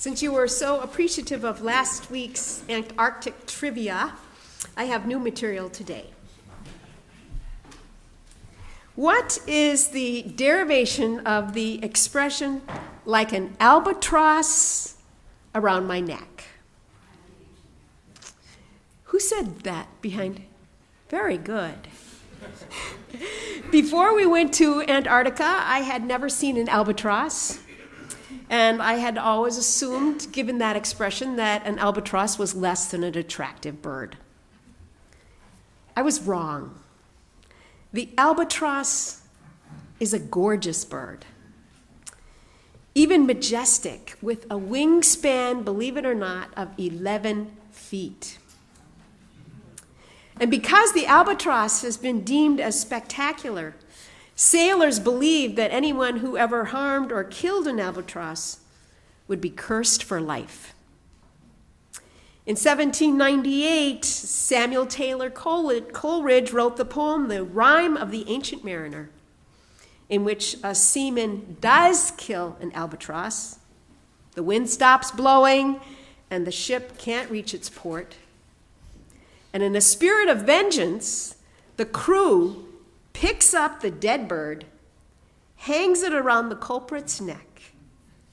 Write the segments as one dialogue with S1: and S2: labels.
S1: Since you were so appreciative of last week's Antarctic trivia, I have new material today. What is the derivation of the expression like an albatross around my neck? Who said that behind? Very good. Before we went to Antarctica, I had never seen an albatross. And I had always assumed, given that expression, that an albatross was less than an attractive bird. I was wrong. The albatross is a gorgeous bird, even majestic, with a wingspan, believe it or not, of 11 feet. And because the albatross has been deemed as spectacular, sailors believed that anyone who ever harmed or killed an albatross would be cursed for life. In 1798, Samuel Taylor Coleridge wrote the poem, The Rime of the Ancient Mariner, in which a seaman does kill an albatross. The wind stops blowing, and the ship can't reach its port. And in a spirit of vengeance, the crew picks up the dead bird, hangs it around the culprit's neck,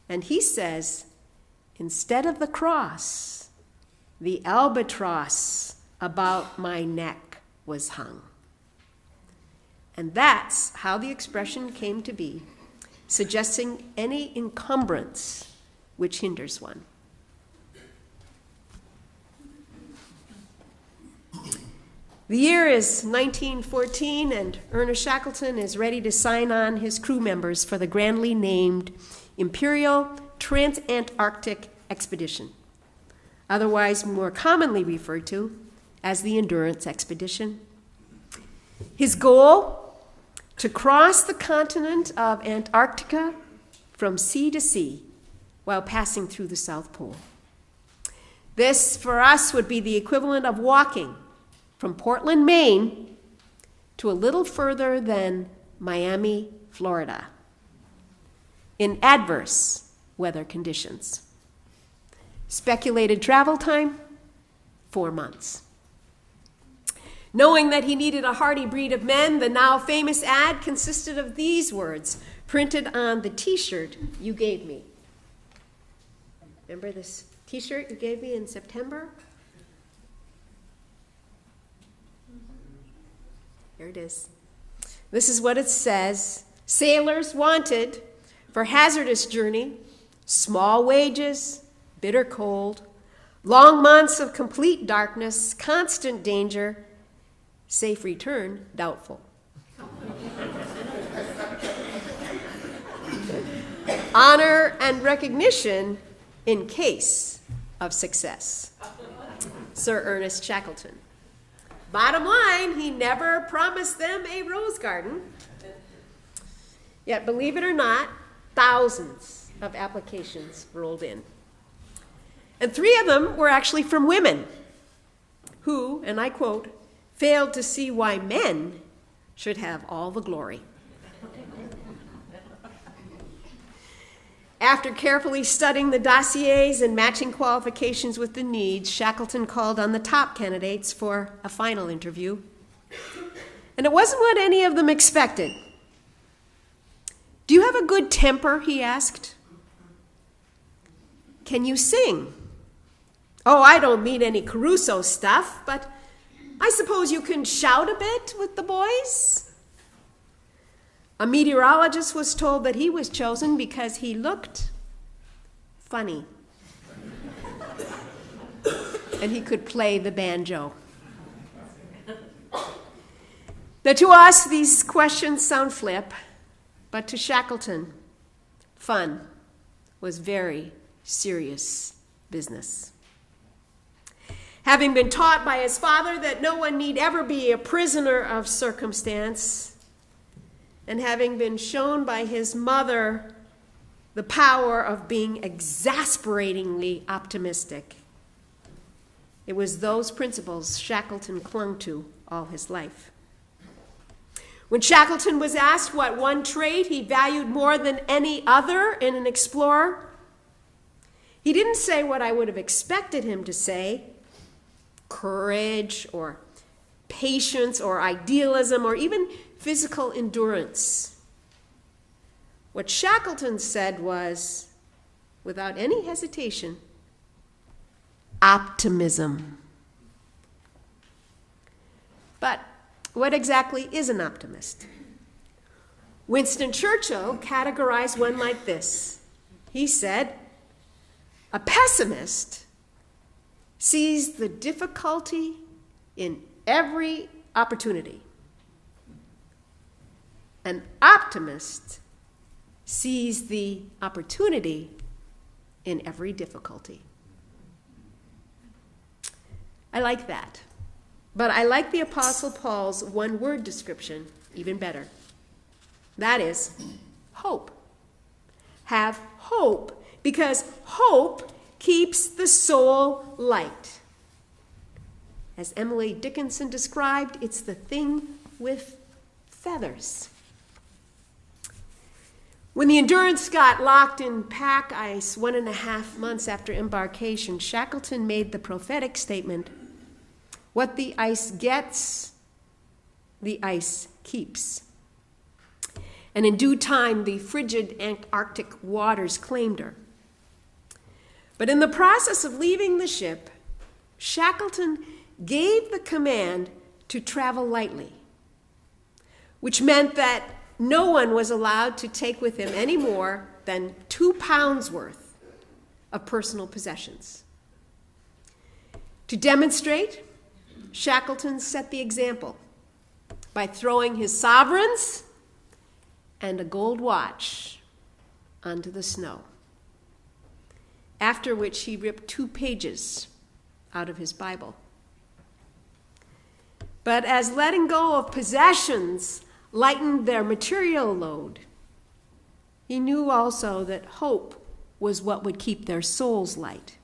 S1: and he says, instead of the cross, the albatross about my neck was hung. And that's how the expression came to be, suggesting any encumbrance which hinders one. The year is 1914, and Ernest Shackelton is ready to sign on his crew members for the grandly named Imperial Trans-Antarctic Expedition, otherwise more commonly referred to as the Endurance Expedition. His goal, to cross the continent of Antarctica from sea to sea while passing through the South Pole. This, for us, would be the equivalent of walking from Portland, Maine, to a little further than Miami, Florida, in adverse weather conditions. Speculated travel time, 4 months. Knowing that he needed a hardy breed of men, the now famous ad consisted of these words printed on the t-shirt you gave me. Remember this t-shirt you gave me in September? Here it is. This is what it says. Sailors wanted for hazardous journey, small wages, bitter cold, long months of complete darkness, constant danger, safe return doubtful. Honor and recognition in case of success. Sir Ernest Shackelton. Bottom line, he never promised them a rose garden. Yet, believe it or not, thousands of applications rolled in. And 3 of them were actually from women who, and I quote, failed to see why men should have all the glory. After carefully studying the dossiers and matching qualifications with the needs, Shackelton called on the top candidates for a final interview. And it wasn't what any of them expected. Do you have a good temper? He asked. Can you sing? Oh, I don't mean any Caruso stuff, but I suppose you can shout a bit with the boys? A meteorologist was told that he was chosen because he looked funny. And he could play the banjo. Now, to us, these questions sound flip, but to Shackelton, fun was very serious business. Having been taught by his father that no one need ever be a prisoner of circumstance, and having been shown by his mother the power of being exasperatingly optimistic, it was those principles Shackelton clung to all his life. When Shackelton was asked what one trait he valued more than any other in an explorer, He didn't say what I would have expected him to say, courage or patience or idealism or even physical endurance. What Shackelton said was, without any hesitation, optimism. But what exactly is an optimist? Winston Churchill categorized one like this. He said, a pessimist sees the difficulty in every opportunity. An optimist sees the opportunity in every difficulty. I like that. But I like the Apostle Paul's one-word description even better. That is, hope. Have hope, because hope keeps the soul light. As Emily Dickinson described, it's the thing with feathers. When the Endurance got locked in pack ice 1.5 months after embarkation, Shackelton made the prophetic statement, "What the ice gets, the ice keeps." And in due time, the frigid Antarctic waters claimed her. But in the process of leaving the ship, Shackelton gave the command to travel lightly, which meant that no one was allowed to take with him any more than 2 pounds worth of personal possessions. To demonstrate, Shackelton set the example by throwing his sovereigns and a gold watch onto the snow, after which he ripped 2 pages out of his Bible. But as letting go of possessions lightened their material load, he knew also that hope was what would keep their souls light.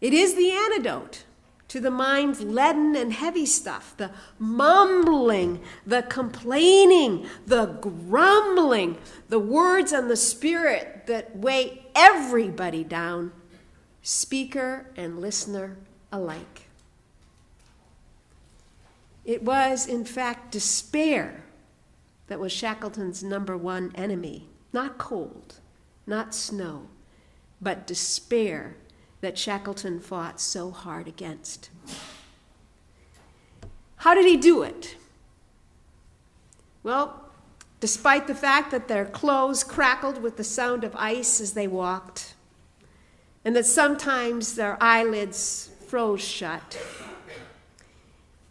S1: It is the antidote to the mind's leaden and heavy stuff, the mumbling, the complaining, the grumbling, the words and the spirit that weigh everybody down, speaker and listener alike. It was, in fact, despair that was Shackleton's number one enemy. Not cold, not snow, but despair that Shackelton fought so hard against. How did he do it? Well, despite the fact that their clothes crackled with the sound of ice as they walked, and that sometimes their eyelids froze shut,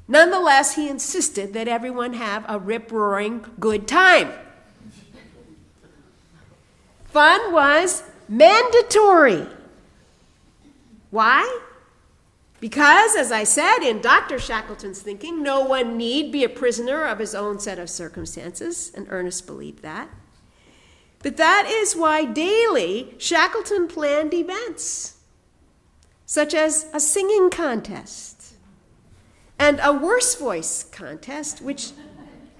S1: nonetheless, he insisted that everyone have a rip-roaring good time. Fun was mandatory. Why? Because, as I said, in Dr. Shackleton's thinking, no one need be a prisoner of his own set of circumstances, and Ernest believed that. But that is why daily Shackelton planned events, such as a singing contest and a worse voice contest, which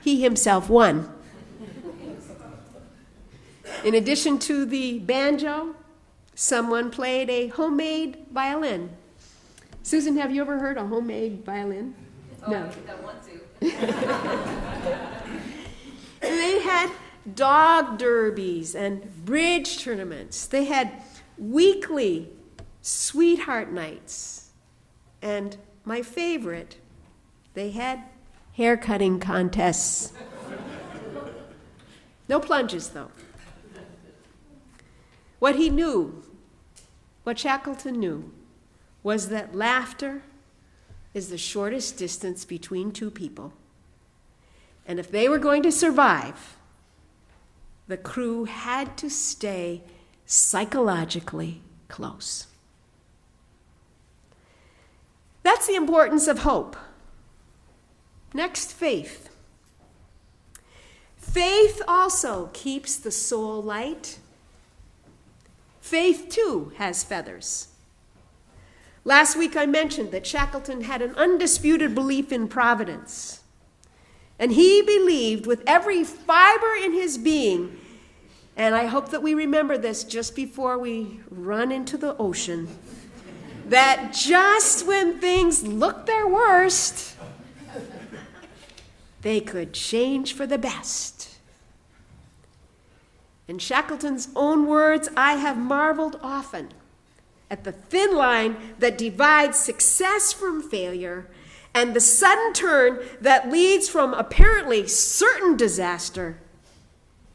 S1: he himself won. In addition to the banjo, someone played a homemade violin. Susan, have you ever heard a homemade violin?
S2: Oh,
S1: No.
S2: I think I want to.
S1: And they had dog derbies and bridge tournaments. They had weekly sweetheart nights. And my favorite, they had hair-cutting contests. No plunges, though. What he knew, what Shackleton knew, was that laughter is the shortest distance between two people. And if they were going to survive, the crew had to stay psychologically close. That's the importance of hope. Next, faith. Faith also keeps the soul light. Faith, too, has feathers. Last week I mentioned that Shackelton had an undisputed belief in providence. And he believed with every fiber in his being And I hope that we remember this just before we run into the ocean, that just when things look their worst, they could change for the best. In Shackelton's own words, I have marveled often at the thin line that divides success from failure and the sudden turn that leads from apparently certain disaster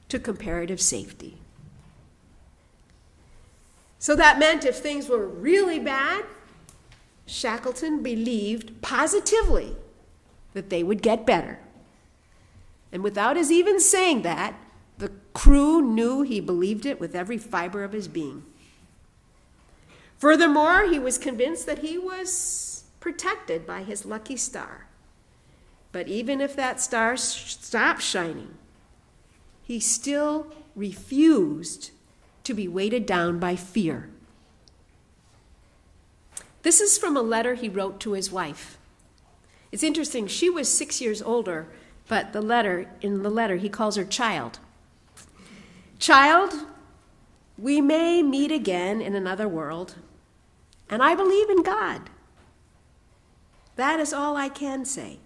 S1: to comparative safety. So that meant if things were really bad, Shackelton believed positively that they would get better. And without his even saying that, the crew knew he believed it with every fiber of his being. Furthermore, he was convinced that he was protected by his lucky star. But even if that star stopped shining, he still refused to be weighted down by fear. This is from a letter he wrote to his wife. It's interesting, she was 6 years older, but in the letter he calls her child. Child, we may meet again in another world, and I believe in God. That is all I can say.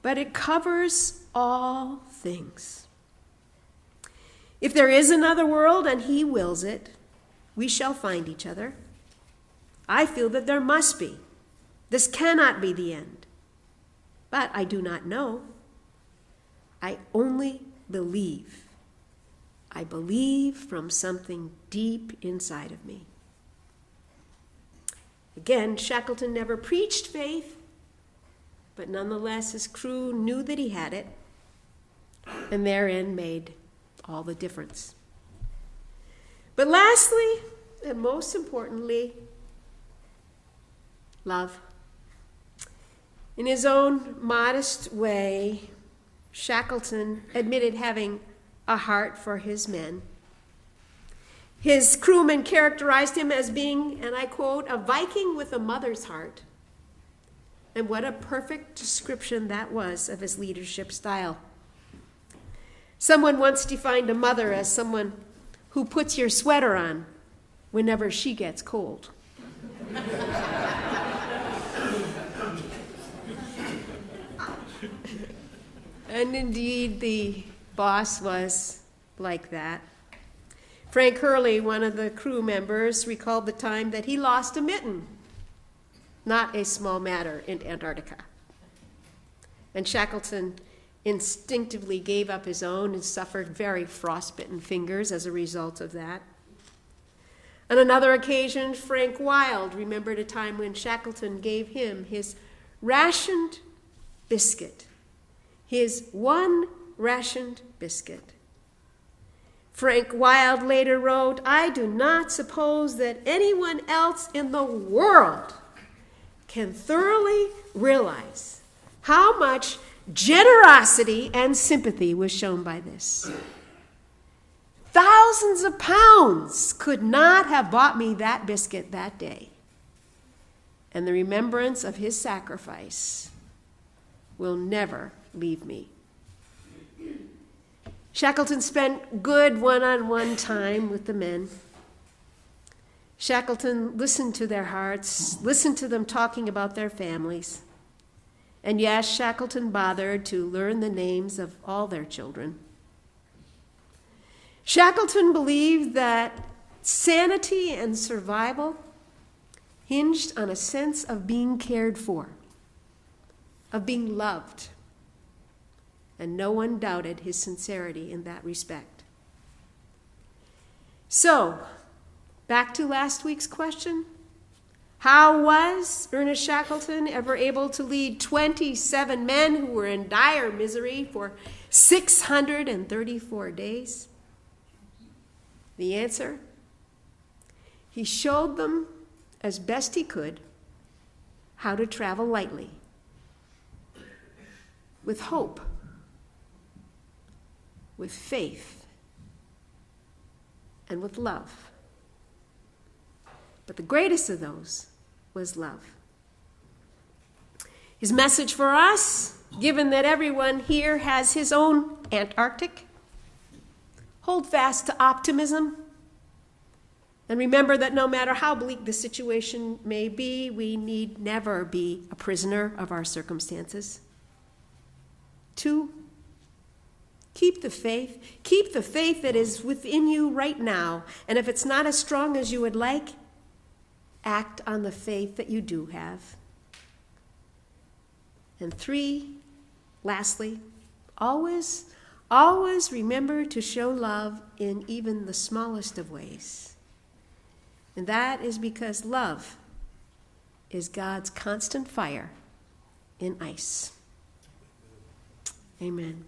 S1: But it covers all things. If there is another world and he wills it, we shall find each other. I feel that there must be. This cannot be the end. But I do not know. I only believe. I believe from something deep inside of me. Again, Shackelton never preached faith, but nonetheless his crew knew that he had it, and therein made all the difference. But lastly, and most importantly, love. In his own modest way, Shackelton admitted having a heart for his men. His crewmen characterized him as being, and I quote, a Viking with a mother's heart. And what a perfect description that was of his leadership style. Someone once defined a mother as someone who puts your sweater on whenever she gets cold. And indeed, the boss was like that. Frank Hurley, one of the crew members, recalled the time that he lost a mitten. Not a small matter in Antarctica. And Shackelton instinctively gave up his own and suffered very frostbitten fingers as a result of that. On another occasion, Frank Wild remembered a time when Shackelton gave him his rationed biscuit, his one rationed biscuit. Frank Wild later wrote, I do not suppose that anyone else in the world can thoroughly realize how much generosity and sympathy was shown by this. Thousands of pounds could not have bought me that biscuit that day. And the remembrance of his sacrifice will never leave me. Shackelton spent good one-on-one time with the men. Shackelton listened to their hearts, listened to them talking about their families. And yes, Shackelton bothered to learn the names of all their children. Shackelton believed that sanity and survival hinged on a sense of being cared for, of being loved. And no one doubted his sincerity in that respect. So, back to last week's question. How was Ernest Shackelton ever able to lead 27 men who were in dire misery for 634 days? The answer? He showed them, as best he could, how to travel lightly, with hope, with faith, and with love. But the greatest of those was love. His message for us, given that everyone here has his own Antarctic, Hold fast to optimism. And remember that no matter how bleak the situation may be, we need never be a prisoner of our circumstances. 2, keep the faith. Keep the faith that is within you right now. And if it's not as strong as you would like, act on the faith that you do have. And 3, lastly, always remember to show love in even the smallest of ways. And that is because love is God's constant fire in ice. Amen.